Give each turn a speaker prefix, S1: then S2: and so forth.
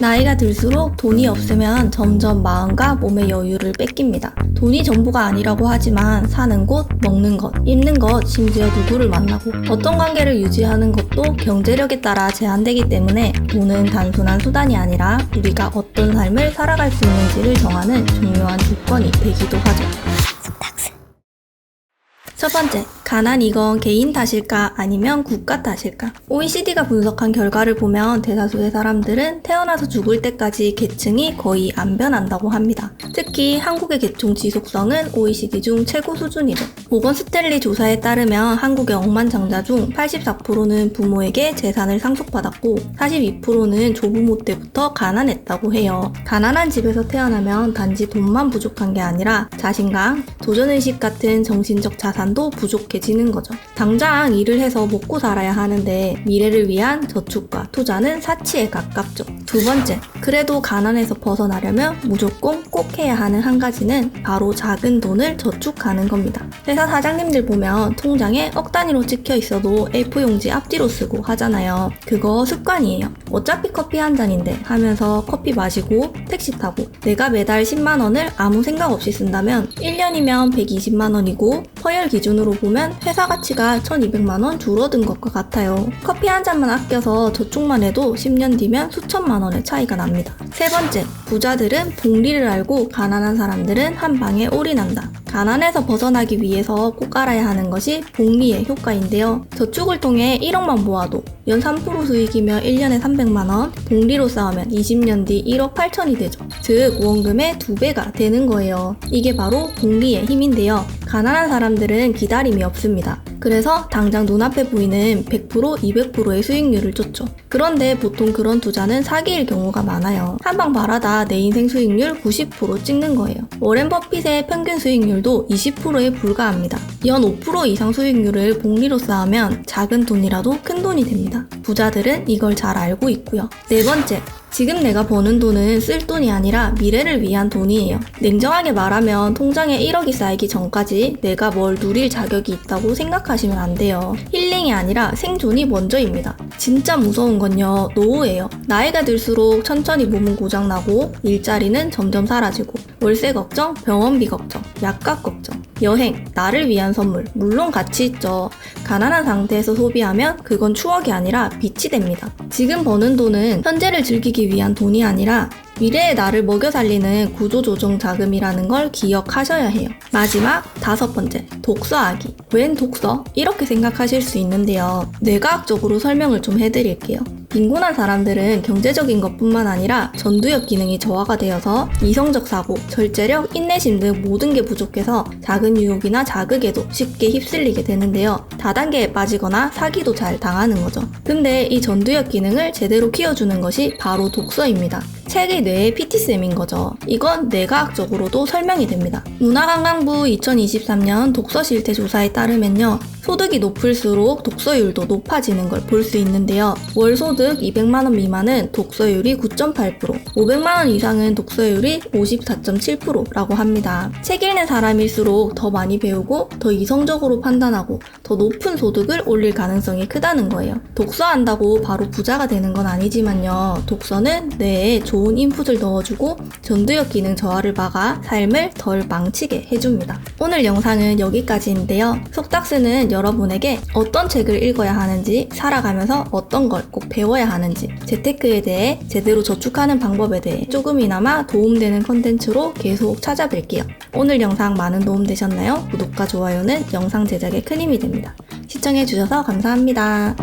S1: 나이가 들수록 돈이 없으면 점점 마음과 몸의 여유를 뺏깁니다. 돈이 전부가 아니라고 하지만 사는 곳, 먹는 것, 입는 것, 심지어 누구를 만나고 어떤 관계를 유지하는 것도 경제력에 따라 제한되기 때문에 돈은 단순한 수단이 아니라 우리가 어떤 삶을 살아갈 수 있는지를 정하는 중요한 조건이 되기도 하죠. 첫 번째, 가난이 건 개인 탓일까 아니면 국가 탓일까? OECD가 분석한 결과를 보면 대다수의 사람들은 태어나서 죽을 때까지 계층이 거의 안 변한다고 합니다. 특히 한국의 계층 지속성은 OECD 중 최고 수준이죠. 모건 스탠리 조사에 따르면 한국의 억만장자 중 84%는 부모에게 재산을 상속받았고 42%는 조부모 때부터 가난했다고 해요. 가난한 집에서 태어나면 단지 돈만 부족한 게 아니라 자신감, 도전의식 같은 정신적 자산도 부족해지는 거죠. 당장 일을 해서 먹고 살아야 하는데 미래를 위한 저축과 투자는 사치에 가깝죠. 두 번째, 그래도 가난에서 벗어나려면 무조건 꼭 해야 하는 한 가지는 바로 작은 돈을 저축하는 겁니다. 회사 사장님들 보면 통장에 억 단위로 찍혀 있어도 A4용지 앞뒤로 쓰고 하잖아요. 그거 습관이에요. 어차피 커피 한 잔인데 하면서 커피 마시고 택시 타고 내가 매달 10만 원을 아무 생각 없이 쓴다면 1년이면 120만 원이고 서열 기준으로 보면 회사 가치가 1200만 원 줄어든 것과 같아요. 커피 한 잔만 아껴서 저축만 해도 10년 뒤면 수천만 원의 차이가 납니다. 세 번째, 부자들은 복리를 알고 가난한 사람들은 한 방에 올인한다. 가난에서 벗어나기 위해서 꼭 알아야 하는 것이 복리의 효과인데요. 저축을 통해 1억만 모아도 연 3% 수익이면 1년에 300만원, 복리로 쌓으면 20년 뒤 1억 8천이 되죠. 즉 원금의 2배가 되는 거예요. 이게 바로 복리의 힘인데요. 가난한 사람들은 기다림이 없습니다. 그래서 당장 눈앞에 보이는 100%, 200%의 수익률을 쫓죠. 그런데 보통 그런 투자는 사기일 경우가 많아요. 한 방 바라다 내 인생 수익률 90% 찍는 거예요. 워렌 버핏의 평균 수익률도 20%에 불과합니다. 연 5% 이상 수익률을 복리로 쌓으면 작은 돈이라도 큰 돈이 됩니다. 부자들은 이걸 잘 알고 있고요. 네 번째, 지금 내가 버는 돈은 쓸 돈이 아니라 미래를 위한 돈이에요. 냉정하게 말하면 통장에 1억이 쌓이기 전까지 내가 뭘 누릴 자격이 있다고 생각하시면 안 돼요. 힐링이 아니라 생존이 먼저입니다. 진짜 무서운 건요, 노후예요. 나이가 들수록 천천히 몸은 고장나고 일자리는 점점 사라지고 월세 걱정, 병원비 걱정, 약값 걱정, 여행, 나를 위한 선물, 물론 가치 있죠. 가난한 상태에서 소비하면 그건 추억이 아니라 빚이 됩니다. 지금 버는 돈은 현재를 즐기기 위한 돈이 아니라 미래의 나를 먹여 살리는 구조조정 자금이라는 걸 기억하셔야 해요. 마지막 다섯 번째, 독서하기. 웬 독서? 이렇게 생각하실 수 있는데요. 뇌과학적으로 설명을 좀 해드릴게요. 빈곤한 사람들은 경제적인 것뿐만 아니라 전두엽 기능이 저하가 되어서 이성적 사고, 절제력, 인내심 등 모든 게 부족해서 작은 유혹이나 자극에도 쉽게 휩쓸리게 되는데요. 다단계에 빠지거나 사기도 잘 당하는 거죠. 근데 이 전두엽 기능을 제대로 키워주는 것이 바로 독서입니다. 책이 뇌의 PT쌤인 거죠. 이건 뇌과학적으로도 설명이 됩니다. 문화관광부 2023년 독서 실태 조사에 따르면요. 소득이 높을수록 독서율도 높아지는 걸 볼 수 있는데요. 월 소득 200만원 미만은 독서율이 9.8%, 500만원 이상은 독서율이 54.7%라고 합니다. 책 읽는 사람일수록 더 많이 배우고 더 이성적으로 판단하고 더 높은 소득을 올릴 가능성이 크다는 거예요. 독서한다고 바로 부자가 되는 건 아니지만요. 독서는 뇌에 좋은 인풋을 넣어주고 전두엽 기능 저하를 막아 삶을 덜 망치게 해줍니다. 오늘 영상은 여기까지인데요. 속닥스는 여러분에게 어떤 책을 읽어야 하는지, 살아가면서 어떤 걸 꼭 배워야 하는지, 재테크에 대해, 제대로 저축하는 방법에 대해 조금이나마 도움되는 컨텐츠로 계속 찾아뵐게요. 오늘 영상 많은 도움 되셨나요? 구독과 좋아요는 영상 제작에 큰 힘이 됩니다. 시청해주셔서 감사합니다.